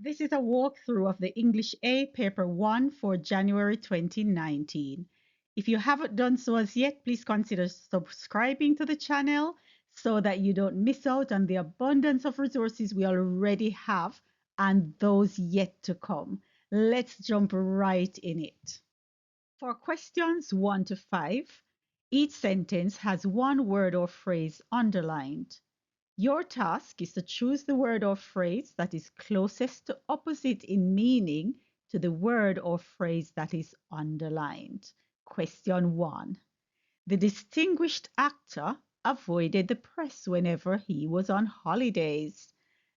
This is a walkthrough of the English A Paper 1 for January 2019. If you haven't done so as yet, please consider subscribing to the channel so that you don't miss out on the abundance of resources we already have and those yet to come. Let's jump right in it. For questions 1 to 5, each sentence has one word or phrase underlined. Your task is to choose the word or phrase that is closest to opposite in meaning to the word or phrase that is underlined. Question 1. The distinguished actor avoided the press whenever he was on holidays.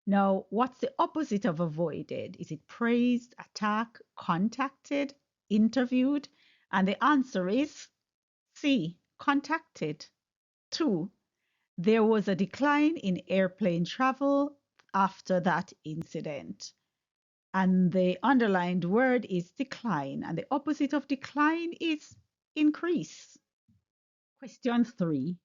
Now, what's the opposite of avoided? Is it praised, attacked, contacted, interviewed? And the answer is C, contacted. 2. There was a decline in airplane travel after that incident. And the underlined word is decline, and the opposite of decline is increase. Question 3.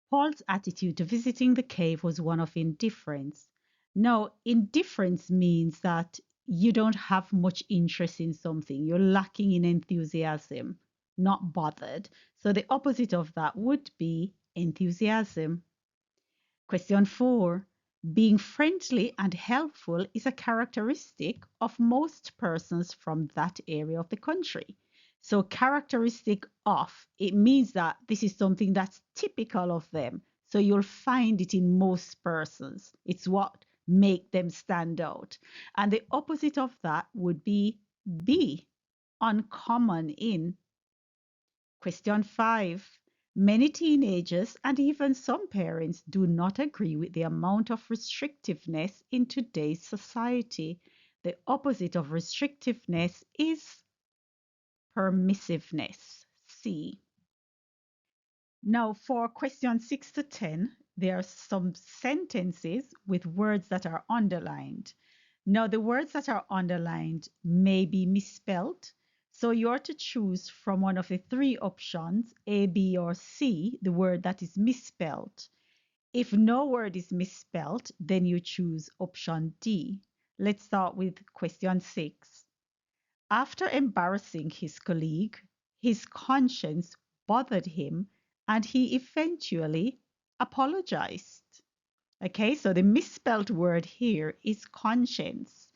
Paul's attitude to visiting the cave was one of indifference. Now, indifference means that you don't have much interest in something, you're lacking in enthusiasm, not bothered. So the opposite of that would be enthusiasm. Question 4. Being friendly and helpful is a characteristic of most persons from that area of the country. So characteristic of, it means that this is something that's typical of them. So you'll find it in most persons. It's what make them stand out. And the opposite of that would be B, uncommon in. Question 5. Many teenagers and even some parents do not agree with the amount of restrictiveness in today's society. The opposite of restrictiveness is permissiveness. C. Now, for questions 6 to 10, there are some sentences with words that are underlined. Now, the words that are underlined may be misspelled. So you're to choose from one of the three options, A, B, or C, the word that is misspelled. If no word is misspelled, then you choose option D. Let's start with question 6. After embarrassing his colleague, his conscience bothered him and he eventually apologized. Okay, so the misspelled word here is conscience.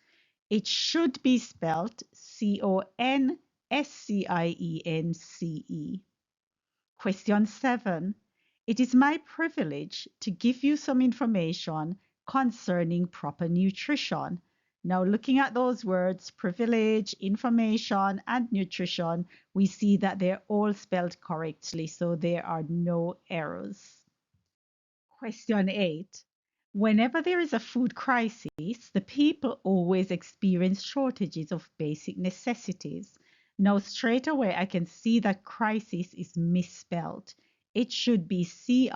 It should be spelled Conscience. Question 7. It is my privilege to give you some information concerning proper nutrition. Now, looking at those words, privilege, information, and nutrition, we see that they're all spelled correctly, so there are no errors. Question 8. Whenever there is a food crisis, the people always experience shortages of basic necessities. Now, straight away, I can see that crisis is misspelled. It should be CRISIS.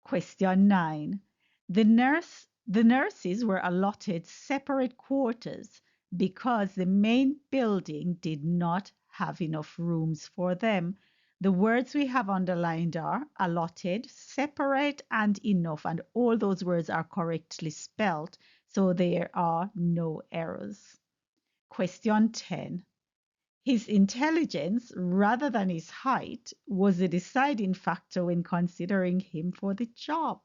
Question 9. The nurses were allotted separate quarters because the main building did not have enough rooms for them. The words we have underlined are allotted, separate, and enough, and all those words are correctly spelled, so there are no errors. Question 10. His intelligence, rather than his height, was the deciding factor when considering him for the job.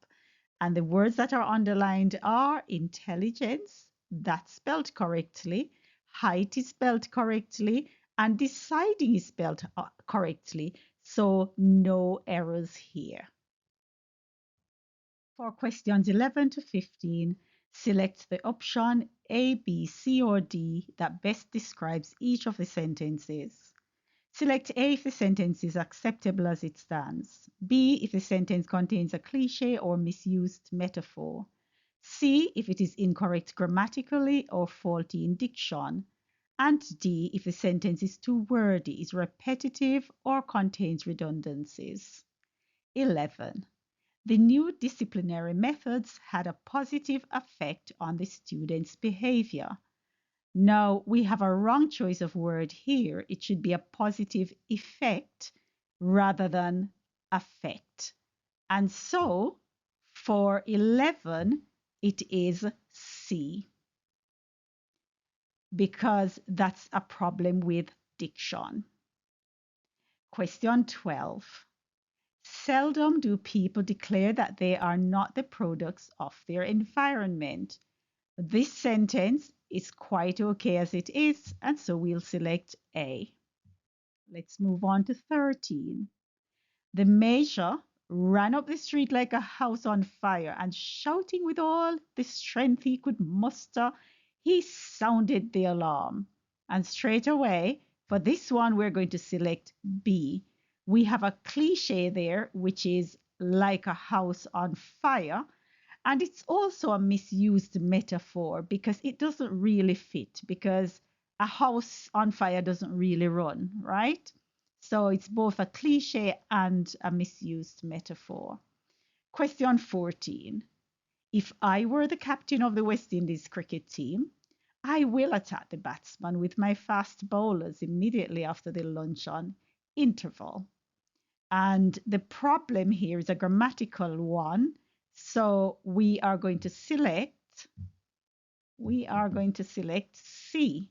And the words that are underlined are intelligence, that's spelled correctly, height is spelled correctly, and deciding is spelled correctly. So no errors here. For questions 11 to 15, select the option A, B, C, or D that best describes each of the sentences. Select A if the sentence is acceptable as it stands. B if the sentence contains a cliché or misused metaphor. C if it is incorrect grammatically or faulty in diction. And D if the sentence is too wordy, is repetitive, or contains redundancies. 11. The new disciplinary methods had a positive effect on the students' behavior. Now, we have a wrong choice of word here. It should be a positive effect rather than affect. And so, for 11, it is C. C, because that's a problem with diction. Question 12. Seldom do people declare that they are not the products of their environment. This sentence is quite okay as it is, and so we'll select A. Let's move on to 13. The Major ran up the street like a house on fire, and shouting with all the strength he could muster, he sounded the alarm. And straight away, for this one, we're going to select B. We have a cliche there, which is like a house on fire. And it's also a misused metaphor because it doesn't really fit, because a house on fire doesn't really run, right? So it's both a cliche and a misused metaphor. Question 14. If I were the captain of the West Indies cricket team, I will attack the batsman with my fast bowlers immediately after the luncheon interval. And the problem here is a grammatical one. So we are going to select C.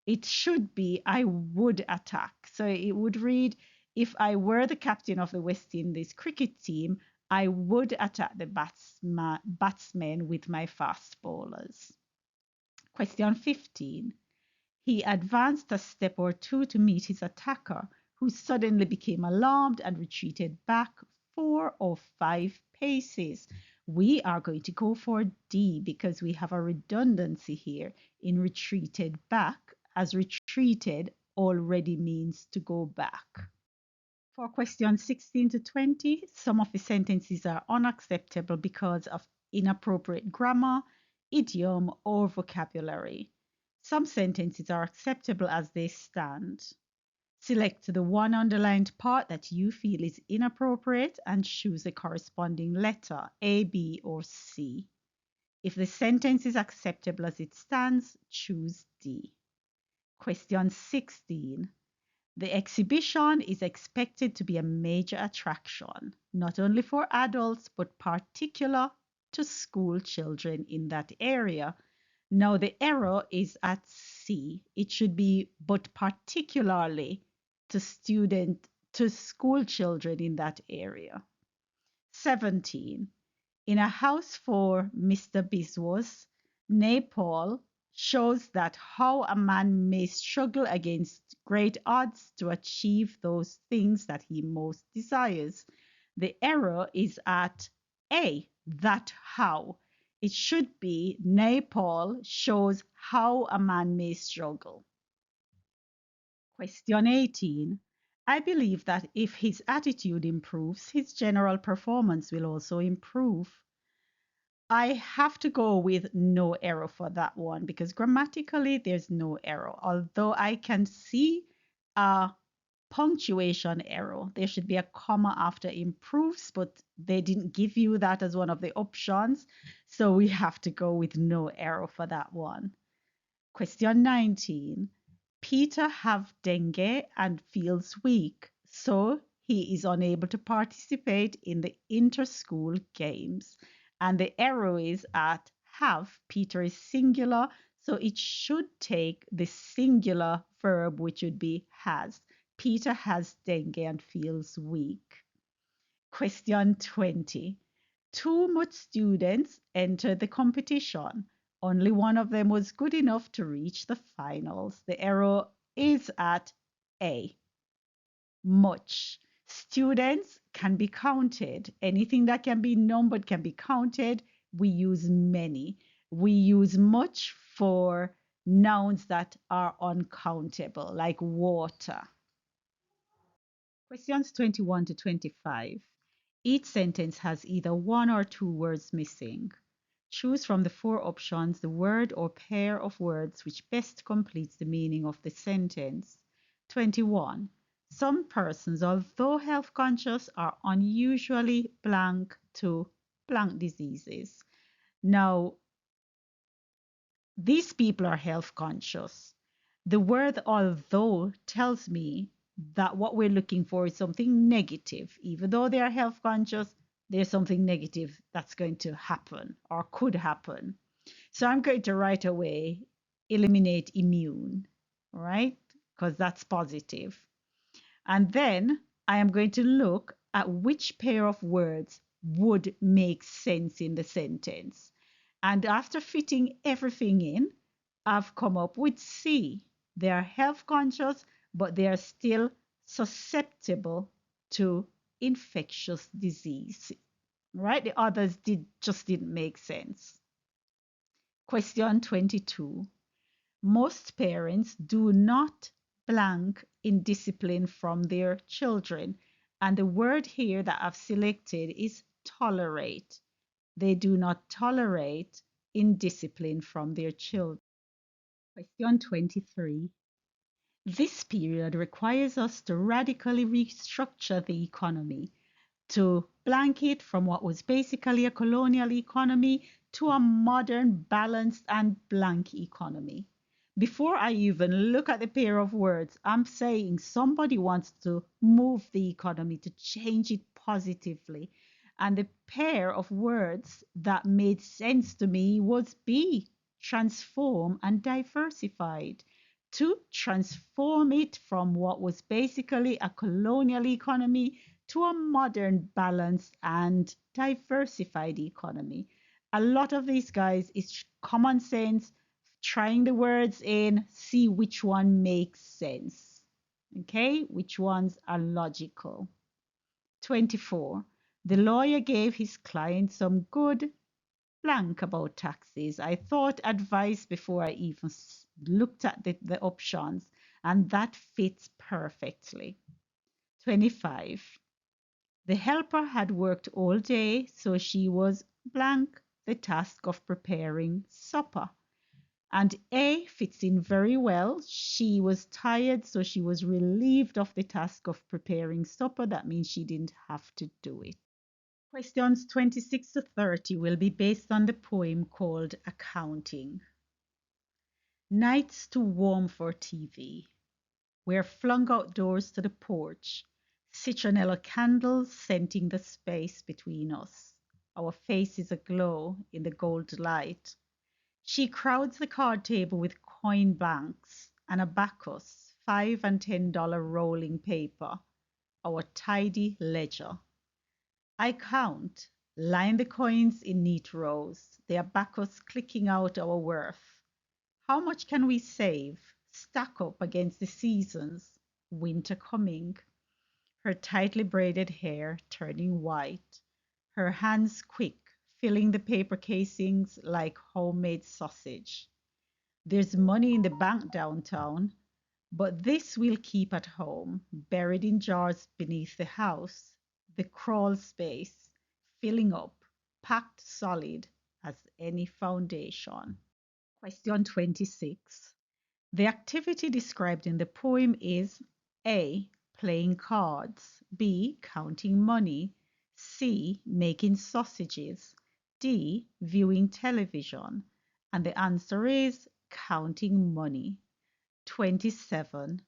It should be I would attack. So it would read, if I were the captain of the West Indies cricket team, I would attack the batsmen with my fast bowlers. Question 15. He advanced a step or two to meet his attacker, who suddenly became alarmed and retreated back 4 or 5 paces. We are going to go for D because we have a redundancy here in retreated back, as retreated already means to go back. For questions 16 to 20, some of the sentences are unacceptable because of inappropriate grammar, idiom, or vocabulary. Some sentences are acceptable as they stand. Select the one underlined part that you feel is inappropriate and choose the corresponding letter, A, B, or C. If the sentence is acceptable as it stands, choose D. Question 16. The exhibition is expected to be a major attraction, not only for adults, but particular to school children in that area. Now the error is at C. It should be but particularly to school children in that area. 17. In a house for Mr. Biswas, Nepal shows that how a man may struggle against great odds to achieve those things that he most desires. The error is at A, that how. It should be Nepal shows how a man may struggle. Question 18. I believe that if his attitude improves, his general performance will also improve. I have to go with no error for that one because grammatically there's no error. Although I can see a punctuation error. There should be a comma after improves, but they didn't give you that as one of the options. So we have to go with no error for that one. Question 19. Peter have dengue and feels weak, so he is unable to participate in the inter-school games. And the arrow is at have. Peter is singular, so it should take the singular verb, which would be has. Peter has dengue and feels weak. Question 20. Too much students entered the competition. Only one of them was good enough to reach the finals. The arrow is at A. Much. Students can be counted. Anything that can be numbered can be counted. We use many. We use much for nouns that are uncountable, like water. Questions 21 to 25. Each sentence has either one or two words missing. Choose from the 4 options the word or pair of words which best completes the meaning of the sentence. 21. Some persons, although health conscious, are unusually blank to blank diseases. Now, these people are health conscious. The word although tells me that what we're looking for is something negative. Even though they are health conscious, there's something negative that's going to happen or could happen. So I'm going to right away eliminate immune, all right? Because that's positive. And then I am going to look at which pair of words would make sense in the sentence. And after fitting everything in, I've come up with C. They are health conscious, but they are still susceptible to infectious disease. Right? The others didn't make sense. Question 22. Most parents do not blank in discipline from their children. And the word here that I've selected is tolerate. They do not tolerate indiscipline from their children. Question 23. This period requires us to radically restructure the economy, to blanket from what was basically a colonial economy to a modern, balanced, and blank economy. Before I even look at the pair of words, I'm saying somebody wants to move the economy, to change it positively. And the pair of words that made sense to me was B, transform and diversified. To transform it from what was basically a colonial economy to a modern, balanced, and diversified economy. A lot of these guys is common sense, trying the words in, see which one makes sense. Okay, which ones are logical. 24. The lawyer gave his client some good blank about taxes. I thought advice before I even looked at the options, and that fits perfectly. 25. The helper had worked all day, so she was blank the task of preparing supper. And A fits in very well. She was tired, so she was relieved of the task of preparing supper. That means she didn't have to do it. Questions 26 to 30 will be based on the poem called Accounting. Nights too warm for TV. We're flung outdoors to the porch, citronella candles scenting the space between us. Our faces aglow in the gold light. She crowds the card table with coin banks, an abacus, $5 and $10 rolling paper, our tidy ledger. I count, line the coins in neat rows, the abacus clicking out our worth. How much can we save? Stack up against the seasons, winter coming. Her tightly braided hair turning white, her hands quick, filling the paper casings like homemade sausage. There's money in the bank downtown, but this we'll keep at home, buried in jars beneath the house, the crawl space, filling up, packed solid as any foundation. Question 26. The activity described in the poem is A. Playing cards, B. Counting money, C. Making sausages, D. Viewing television. And the answer is counting money. 27.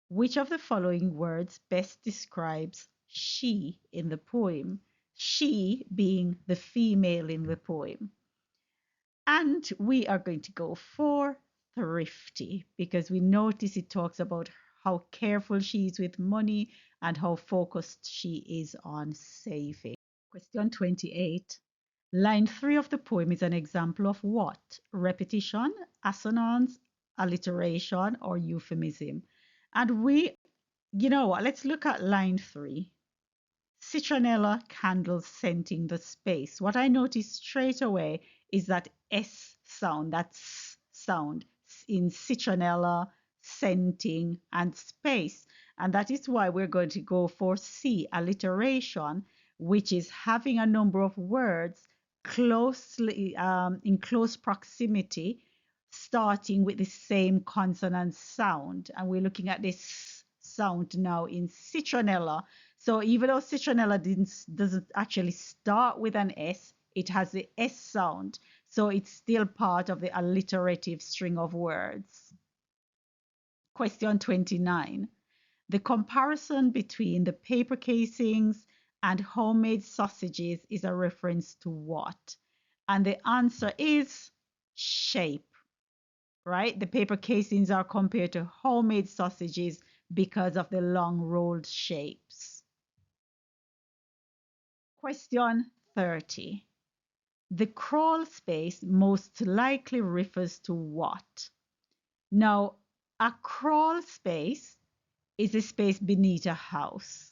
Which of the following words best describes she in the poem? She being the female in the poem. And we are going to go for thrifty because we notice it talks about how careful she is with money and how focused she is on saving. Question 28. Line 3 of the poem is an example of what? Repetition, assonance, alliteration, or euphemism. And let's look at line 3. Citronella candles scenting the space. What I noticed straight away is that S sound, that S sound in citronella, scenting, and space. And that is why we're going to go for C, alliteration, which is having a number of words closely in close proximity, starting with the same consonant sound. And we're looking at this sound now in citronella. So even though citronella doesn't actually start with an S, it has the S sound. So it's still part of the alliterative string of words. Question 29. The comparison between the paper casings and homemade sausages is a reference to what? And the answer is shape, right? The paper casings are compared to homemade sausages because of the long rolled shapes. Question 30. The crawl space most likely refers to what? Now, a crawl space is a space beneath a house,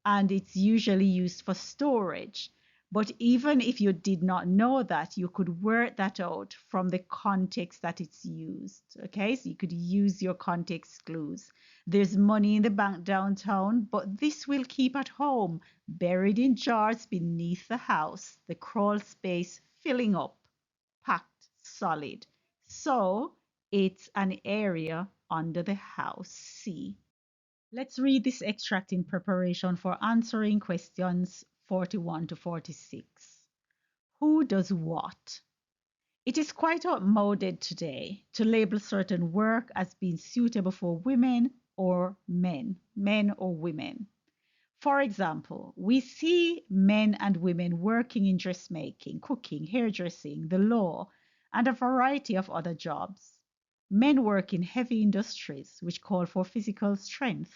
and it's usually used for storage. But even if you did not know that, you could work that out from the context that it's used. Okay, so you could use your context clues. There's money in the bank downtown, but this will keep at home, buried in jars beneath the house, the crawl space filling up, packed solid. So it's an area under the house. C. Let's read this extract in preparation for answering questions 41 to 46. Who does what? It is quite outmoded today to label certain work as being suitable for women or men or women. For example, we see men and women working in dressmaking, cooking, hairdressing, the law, and a variety of other jobs. Men work in heavy industries which call for physical strength.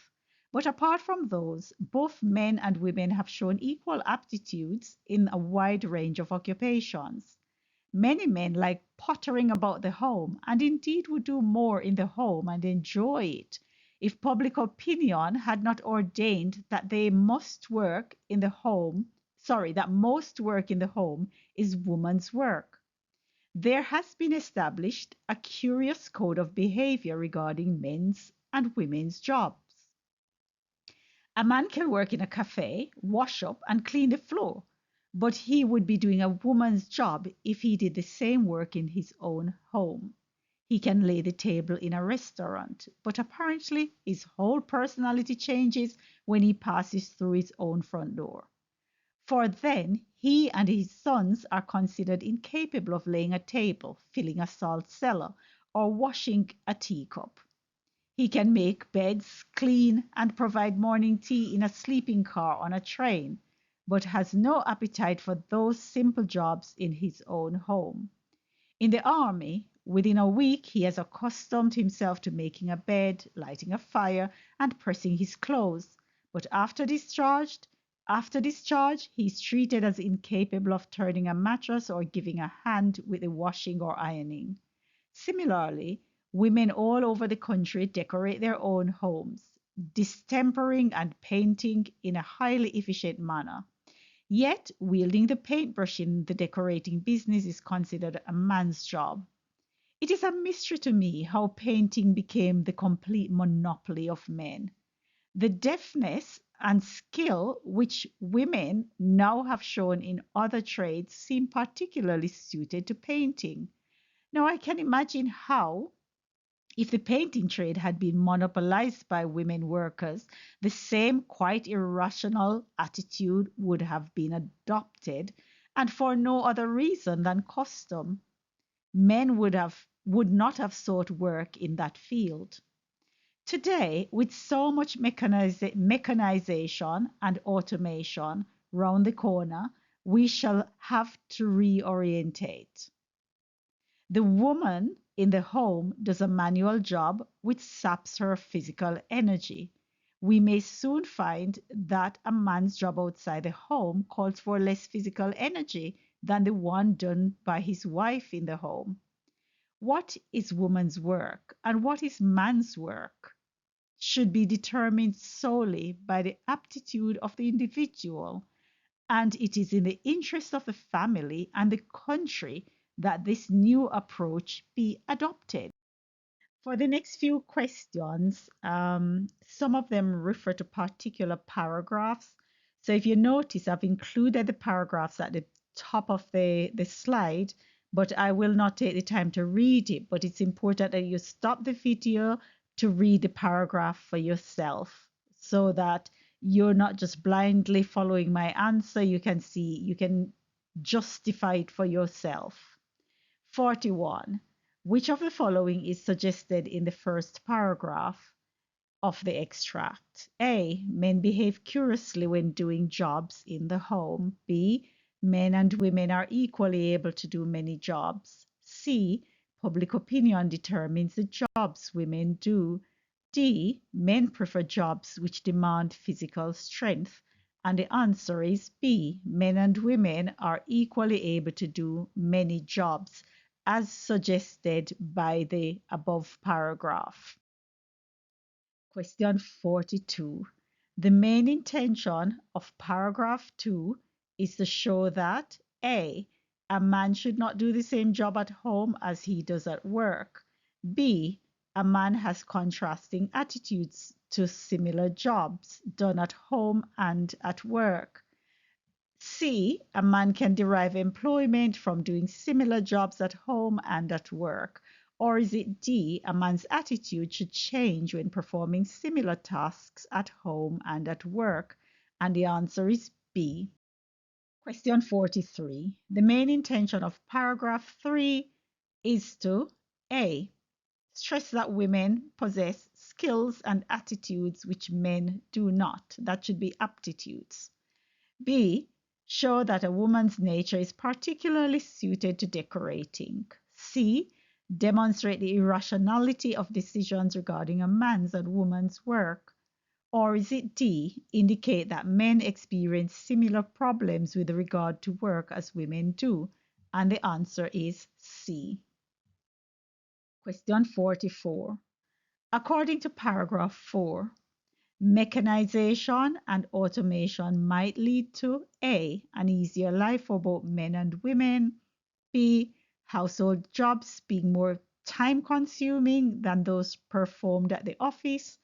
But apart from those, both men and women have shown equal aptitudes in a wide range of occupations. Many men like pottering about the home and indeed would do more in the home and enjoy it if public opinion had not ordained that they must work in the home, that most work in the home is woman's work. There has been established a curious code of behavior regarding men's and women's jobs. A man can work in a cafe, wash up, and clean the floor, but he would be doing a woman's job if he did the same work in his own home. He can lay the table in a restaurant, but apparently his whole personality changes when he passes through his own front door. For then he and his sons are considered incapable of laying a table, filling a salt cellar, or washing a teacup. He can make beds, clean, and provide morning tea in a sleeping car on a train, but has no appetite for those simple jobs in his own home. In the army, within a week, he has accustomed himself to making a bed, lighting a fire, and pressing his clothes. But after discharge, he is treated as incapable of turning a mattress or giving a hand with the washing or ironing. Similarly, women all over the country decorate their own homes, distempering and painting in a highly efficient manner. Yet, wielding the paintbrush in the decorating business is considered a man's job. It is a mystery to me how painting became the complete monopoly of men. The deftness and skill which women now have shown in other trades seem particularly suited to painting. Now, I can imagine how, if the painting trade had been monopolized by women workers, the same quite irrational attitude would have been adopted, and for no other reason than custom. Men would not have sought work in that field. Today, with so much mechanization and automation round the corner, we shall have to reorientate. The woman in the home does a manual job which saps her physical energy. We may soon find that a man's job outside the home calls for less physical energy than the one done by his wife in the home. What is woman's work and what is man's work should be determined solely by the aptitude of the individual, and it is in the interest of the family and the country that this new approach be adopted. For the next few questions, some of them refer to particular paragraphs. So if you notice, I've included the paragraphs at the top of the slide, but I will not take the time to read it. But it's important that you stop the video to read the paragraph for yourself so that you're not just blindly following my answer. You can justify it for yourself. 41. Which of the following is suggested in the first paragraph of the extract? A. Men behave curiously when doing jobs in the home. B. Men and women are equally able to do many jobs. C. Public opinion determines the jobs women do. D. Men prefer jobs which demand physical strength. And the answer is B. Men and women are equally able to do many jobs, as suggested by the above paragraph. Question 42. The main intention of paragraph 2 is to show that A. A man should not do the same job at home as he does at work. B. A man has contrasting attitudes to similar jobs done at home and at work. C. A man can derive employment from doing similar jobs at home and at work. Or is it D. A man's attitude should change when performing similar tasks at home and at work? And the answer is B. Question 43. The main intention of paragraph 3 is to A. Stress that women possess skills and attitudes which men do not. That should be aptitudes. B. Show that a woman's nature is particularly suited to decorating. C. Demonstrate the irrationality of decisions regarding a man's and woman's work. Or is it D. Indicate that men experience similar problems with regard to work as women do? And the answer is C. Question 44. According to paragraph 4, mechanization and automation might lead to A. An easier life for both men and women. B. Household jobs being more time consuming than those performed at the office.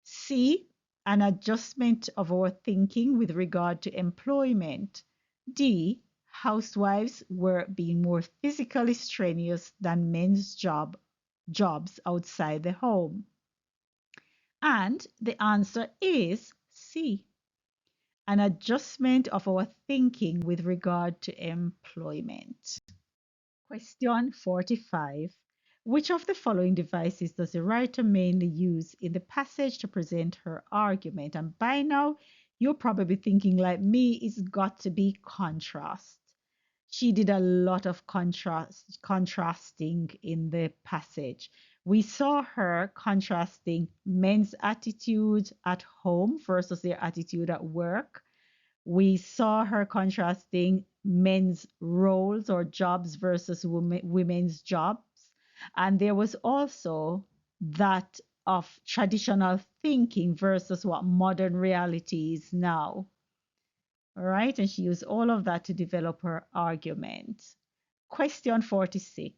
C. An adjustment of our thinking with regard to employment. D. Housewives were being more physically strenuous than men's jobs outside the home. And the answer is C. An adjustment of our thinking with regard to employment. Question 45. Which of the following devices does the writer mainly use in the passage to present her argument? And by now, you're probably thinking like me, it's got to be contrast. She did a lot of contrasting in the passage. We saw her contrasting men's attitude at home versus their attitude at work. We saw her contrasting men's roles or jobs versus women's jobs. And there was also that of traditional thinking versus what modern reality is now. All right, and she used all of that to develop her argument. Question 46.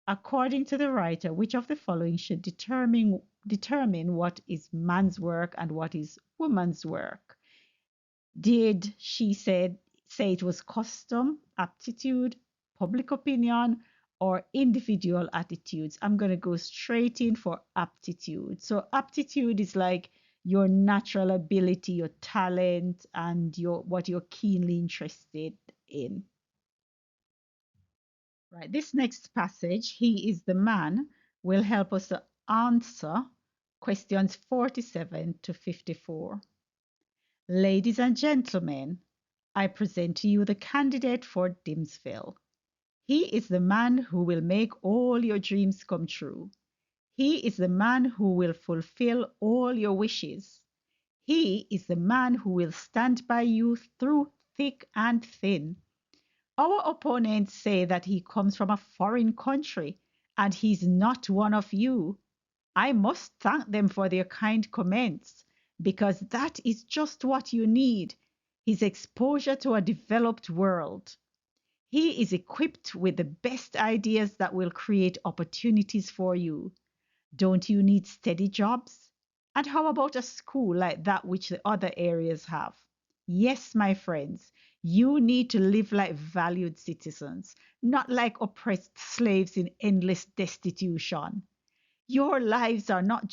According to the writer, which of the following should determine what is man's work and what is woman's work? Did she say it was custom, aptitude, public opinion, or individual attitudes? I'm going to go straight in for aptitude. So aptitude is like your natural ability, your talent, and what you're keenly interested in. Right, this next passage, He is the Man, will help us to answer questions 47 to 54. Ladies and gentlemen, I present to you the candidate for Dimmsville. He is the man who will make all your dreams come true. He is the man who will fulfill all your wishes. He is the man who will stand by you through thick and thin. Our opponents say that he comes from a foreign country and he's not one of you. I must thank them for their kind comments because that is just what you need, his exposure to a developed world. He is equipped with the best ideas that will create opportunities for you. Don't you need steady jobs? And how about a school like that which the other areas have? Yes, my friends, you need to live like valued citizens, not like oppressed slaves in endless destitution. Your lives are not a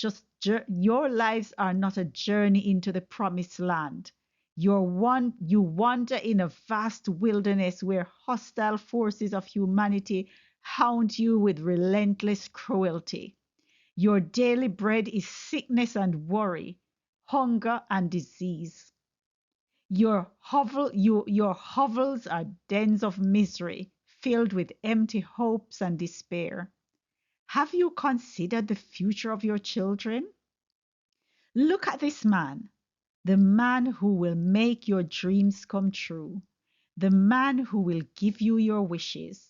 journey into the promised land. You wander in a vast wilderness where hostile forces of humanity hound you with relentless cruelty. Your daily bread is sickness and worry, hunger and disease. Your hovels are dens of misery, filled with empty hopes and despair. Have you considered the future of your children? Look at this man, the man who will make your dreams come true, the man who will give you your wishes,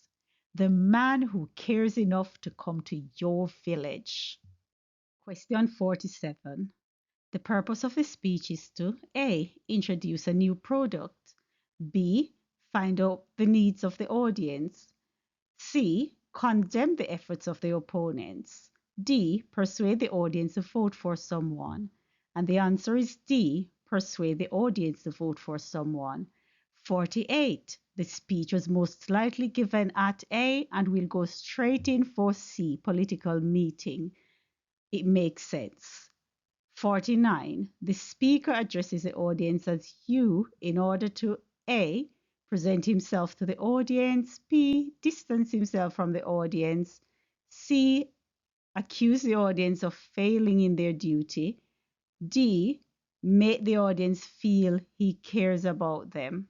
the man who cares enough to come to your village. Question 47. The purpose of the speech is to A. Introduce a new product. B. Find out the needs of the audience. C. Condemn the efforts of the opponents. D. Persuade the audience to vote for someone. And the answer is D. Persuade the audience to vote for someone. 48. The speech was most likely given at A, and we'll go straight in for C. Political meeting. It makes sense. 49. The speaker addresses the audience as you in order to A. Present himself to the audience, B. Distance himself from the audience, C. Accuse the audience of failing in their duty, D. Make the audience feel he cares about them.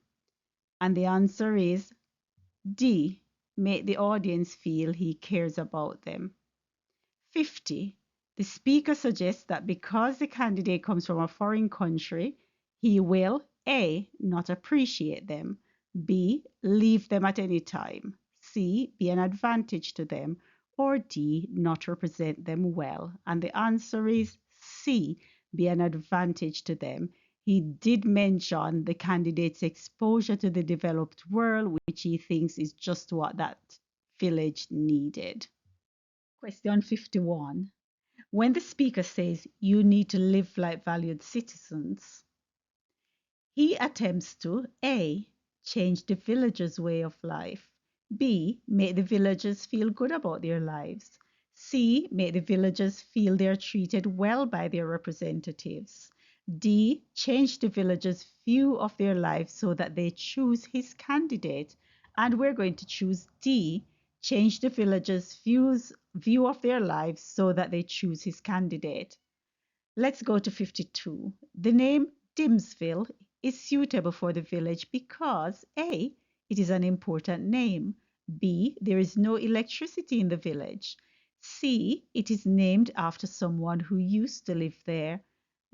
And the answer is D. Make the audience feel he cares about them. 50. The speaker suggests that because the candidate comes from a foreign country, he will A. Not appreciate them, B. Leave them at any time, C. Be an advantage to them, or D. Not represent them well. And the answer is C. Be an advantage to them. He did mention the candidate's exposure to the developed world, which he thinks is just what that village needed. Question 51. When the speaker says you need to live like valued citizens, he attempts to A. Change the villagers' way of life, B. Make the villagers feel good about their lives, C. Make the villagers feel they are treated well by their representatives, D. Change the villagers' view of their lives so that they choose his candidate. And we're going to choose D. Change the villagers' view of their lives so that they choose his candidate. Let's go to 52. The name Dimsville is suitable for the village because A. It is an important name. B. There is no electricity in the village. C. It is named after someone who used to live there.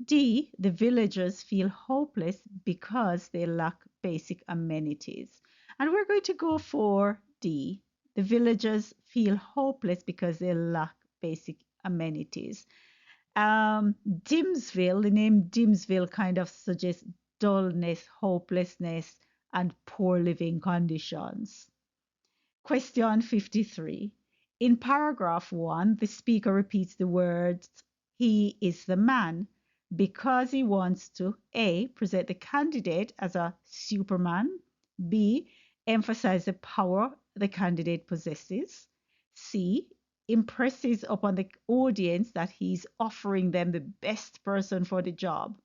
D. The villagers feel hopeless because they lack basic amenities. And we're going to go for D. The villagers feel hopeless because they lack basic amenities. Dimsville, the name Dimsville kind of suggests dullness, hopelessness, and poor living conditions. Question 53. In paragraph 1, the speaker repeats the words, he is the man, because he wants to A. Present the candidate as a superman, B. Emphasize the power the candidate possesses, C. Impresses upon the audience that he's offering them the best person for the job,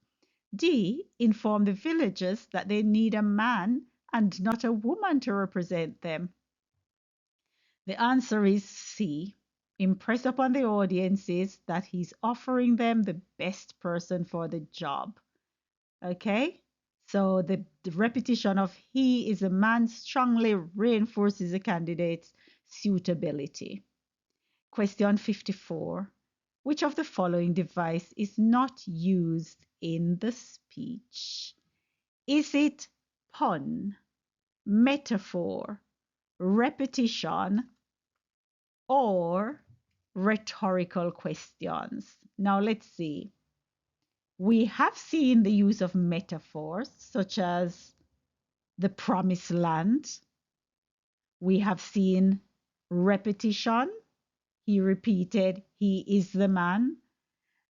D. Inform the villagers that they need a man and not a woman to represent them. The answer is C. Impress upon the audiences that he's offering them the best person for the job. Okay? So the repetition of he is a man strongly reinforces the candidate's suitability. Question 54. Which of the following device is not used in the speech? Is it pun, metaphor, repetition, or rhetorical questions? Now let's see. We have seen the use of metaphors such as the promised land. We have seen repetition. He repeated, he is the man.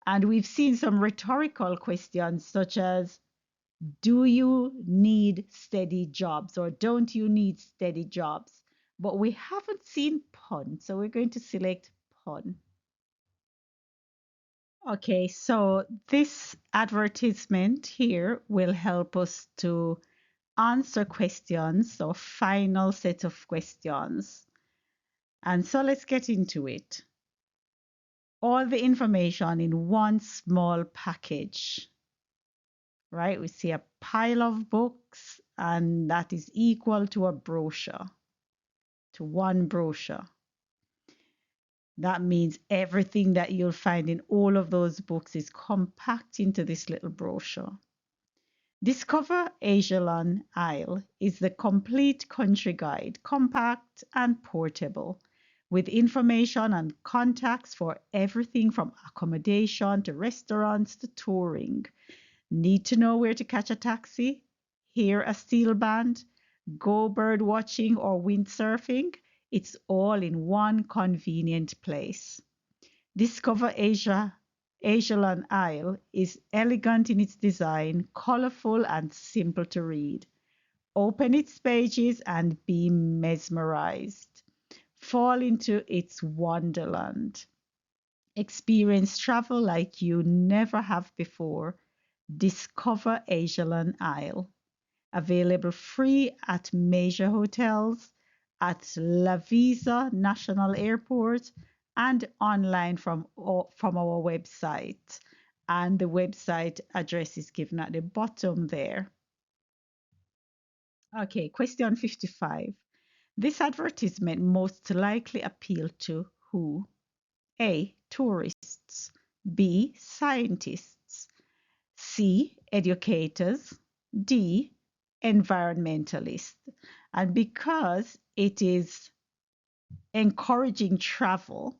And we've seen some rhetorical questions such as, do you need steady jobs or don't you need steady jobs? But we haven't seen pun, so we're going to select pun. Okay, so this advertisement here will help us to answer questions, so final set of questions. And so let's get into it. All the information in one small package, right? We see a pile of books, and that is equal to a brochure. one brochure. That means everything that you'll find in all of those books is compact into this little brochure. Discover Asialand Isle is the complete country guide, compact and portable, with information and contacts for everything from accommodation to restaurants to touring. Need to know where to catch a taxi, hear a steel band, go bird watching or windsurfing? It's all in one convenient place. Discover Asialand Isle is elegant in its design, colorful and simple to read. Open its pages and be mesmerized. Fall into its wonderland. Experience travel like you never have before. Discover Asialand Isle. Available free at major hotels, at La Visa National Airport, and online from our website. And the website address is given at the bottom there. Okay, question 55. This advertisement most likely appealed to who? A. Tourists. B. Scientists. C. Educators. D. Environmentalists. And because it is encouraging travel,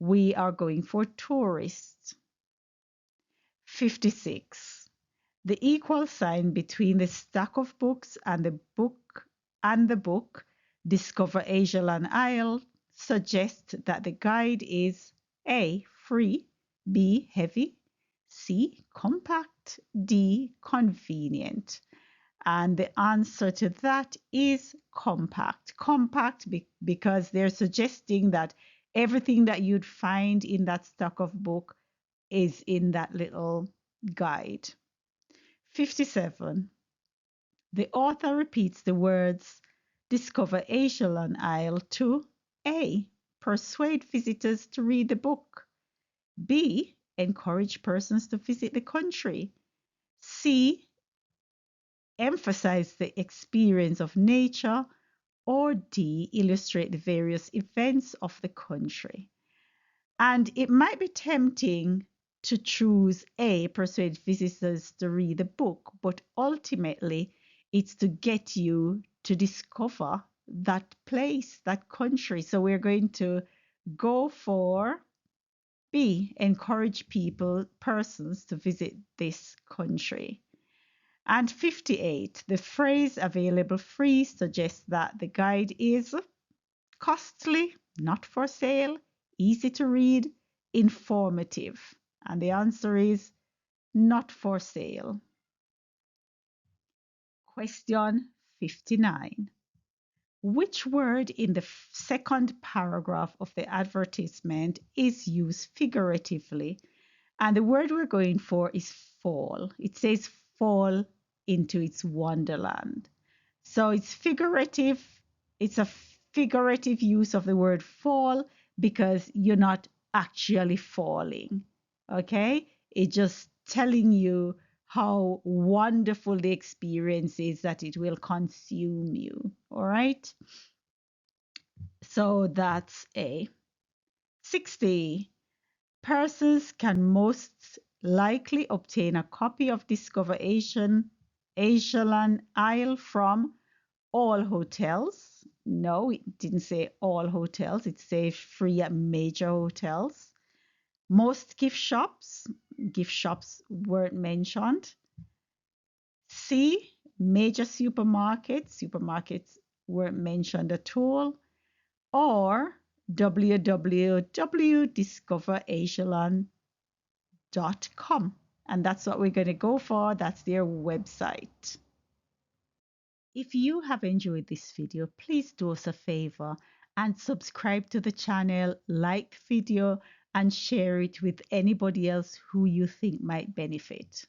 we are going for tourists. 56. The equal sign between the stack of books and the book Discover Asialand Isle suggests that the guide is A. Free, B. Heavy, C. Compact, D. Convenient. And the answer to that is compact. Compact because they're suggesting that everything that you'd find in that stack of book is in that little guide. 57. The author repeats the words Discover Asialand Isle to A. Persuade visitors to read the book. B. Encourage persons to visit the country. C. Emphasize the experience of nature. Or D. Illustrate the various events of the country. And it might be tempting to choose A. Persuade visitors to read the book, but ultimately it's to get you to discover that place, that country. So we're going to go for B. Encourage persons to visit this country. And 58, the phrase available free suggests that the guide is costly, not for sale, easy to read, informative. And the answer is not for sale. Question 59. Which word in the second paragraph of the advertisement is used figuratively? And the word we're going for is fall. It says fall into its wonderland. So it's figurative. It's a figurative use of the word fall because you're not actually falling. Okay? It's just telling you how wonderful the experience is that it will consume you. All right? So that's A. 60. Persons can most likely obtain a copy of Discover Asialand Isle from all hotels. No, it didn't say all hotels. It says free at major hotels. Most gift shops weren't mentioned. C, major supermarkets weren't mentioned at all. Or www.discoverasialand.com. And that's what we're going to go for. That's their website. If you have enjoyed this video, please do us a favor and subscribe to the channel, like the video, and share it with anybody else who you think might benefit.